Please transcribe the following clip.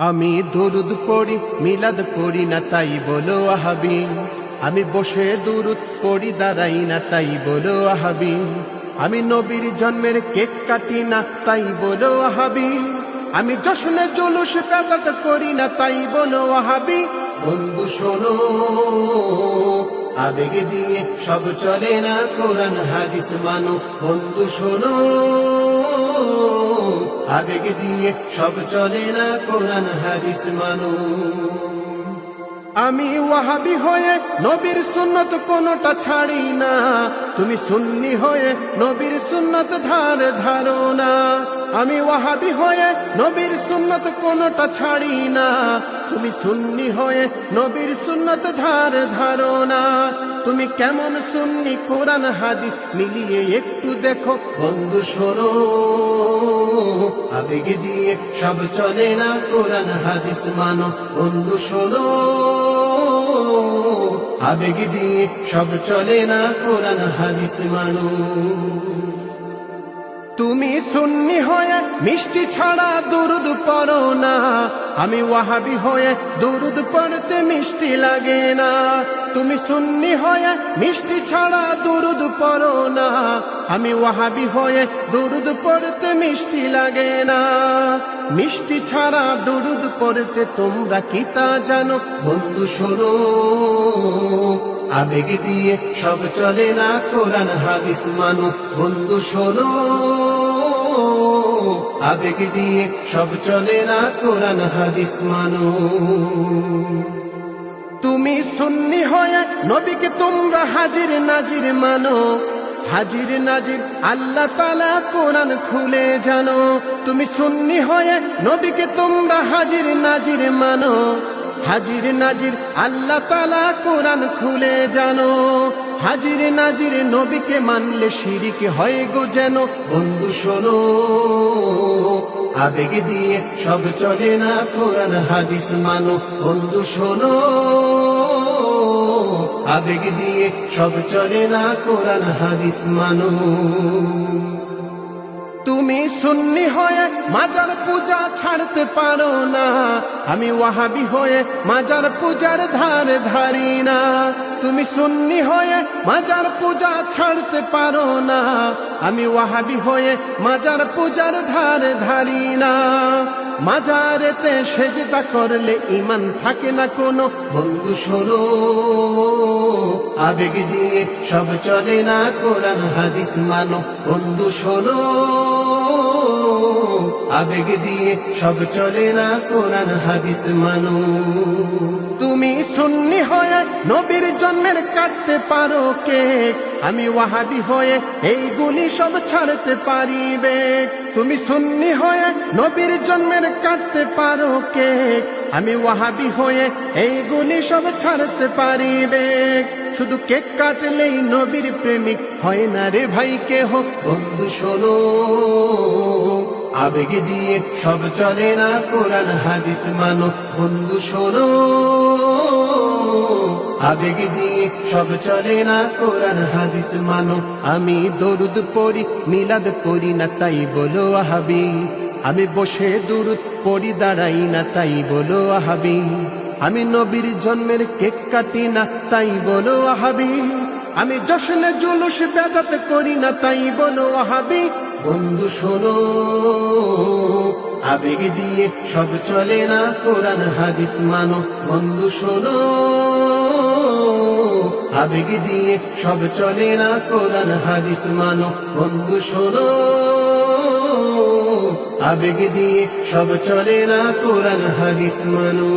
আমি দুরুদ পড়ি মিলাদ পড়ি না তাই বলো ওয়াহাবি, আমি বসে দুরুদ পড়ি দাঁড়াই না তাই বলো ওয়াহাবি, আমি নবীর জন্মের কেক কাটি না তাই বলো ওয়াহাবি, আমি জশ্নে জুলুস বেদাত করি না তাই বলো ওয়াহাবি। বন্ধু শোনো, আবেগ দিয়ে সব চলে না, কোরআন হাদিস মানো। বন্ধু শোনো, আবেগ দিয়ে সব চলে না, কোরআন হাদিস মানো। আমি ওয়াহাবি হয়ে নবীর সুন্নত কোনটা ছাড়ি না, তুমি সুন্নি হয়ে নবীর সুন্নত ধারো না। আমি ওয়াহাবি হয়ে নবীর সুন্নত কোনটা ছাড়ি না, তুমি সুন্নি হয়ে নবীর সুন্নত ধারো না। তুমি কেমন সুন্নি কোরআন হাদিস মিলিয়ে একটু দেখো। বন্ধু শোনো, আবেগ দিয়ে সব চলে না, কোরআন হাদিস মানো। বন্ধু শোনো, আবেগ দিয়ে সব চলে না, কোরআন হাদিস মানো। তুমি সুন্নি হয়ে মিষ্টি ছাড়া দুরুদ পড়ো না, আমি ওয়াহাবি হয়ে দুরুদ পড়তে মিষ্টি লাগে না। তুমি সুন্নি হয়ে মিষ্টি ছাড়া দুরুদ পড়ো না, আমি ওয়াহাবি হয়ে দুরুদ পড়তে মিষ্টি লাগে না। মিষ্টি ছাড়া দুরুদ পড়তে তোমরা কি তা জানো? বন্ধু শোনো, আবেগ দিয়ে সব চলে না, কোরআন হাদিস মানো। বন্ধু শোনো, আবেগ দিয়ে সব চলে না, কোরআন হাদিস মানো। তুমি সুন্নি হয়ে নবীকে তোমরা হাজির নাজির মানো, হাজির নাজির আল্লাহ তাআলা কোরআন খুলে জানো। তুমি সুন্নি হয়ে নবীকে তোমরা হাজির নাজির মানো, হাজির নাজির আল্লাহ তাআলা কোরআন খুলে জানো। হাজির নাজির নবীকে মানলে শিরিক হয় গো যেন। বন্ধু শোনো, আবেগ দিয়ে সব চলে না, কোরআন হাদিস মানো। বন্ধু শোনো, আবেগ দিয়ে সব চলে না, কোরআন হাদিস মানো। তুমি সুন্নি হয়ে মাজার পূজা ছাড়তে পারো না, আমি ওয়াহাবি হয়ে মাজার পূজার ধারি না। তুমি সুন্নি হয়ে মাজার পূজা ছাড়তে পারো না, আমি ওয়াহাবি হয়ে মাজার পূজার ধারি না। মাজারেতে সেজদা করলে ঈমান থাকে না কোনো। বন্ধু শোনো, আবেগ দিয়ে সব চলে না, কোরআন হাদিস মানো। বন্ধু শোনো, আবেগ দিয়ে সব চলে না, কোরআন হাদিস মানো। তুমি সুন্নি হয়ে নবীর জন্মের কাটতে পারো কেক, আমি ওয়াহাবি হয়ে এইগুলি সব ছাড়তে পারিবে। তুমি সুন্নি হয়ে নবীর জন্মের কাটতে পারো কেক, আমি ওয়াহাবি হয়ে এইগুলি সব ছাড়তে পারিবে। শুধু কেক কাটলেই নবীর প্রেমিক হয় না রে ভাই কেহ। বন্ধু শোনো, আবেগ দিয়ে সব চলে না, কোরআন হাদিস মানো। বন্ধু শোনো, আবেগ দিয়ে সব চলে না, কোরআন হাদিস মানো। আমি দরুদ পড়ি মিলাদ পড়ি না তাই বলো ওয়াহাবি, আমি বসে দুরুদ পড়ি দাঁড়াই না তাই বলো ওয়াহাবি, আমি নবীর জন্মের কেক কাটি না তাই বলো ওয়াহাবি, আমি জশ্নে জুলুস বেদাত করি না তাই বলো ওয়াহাবি। বন্ধু শোনো, আবেগ দিয়ে সব চলে না, কোরআন হাদিস মানো। বন্ধু শোনো, আবেগ দিয়ে সব চলে না, কোরআন হাদিস মানো। বন্ধু শোনো, আবেগ দিয়ে সব চলে না, কোরআন হাদিস মানো।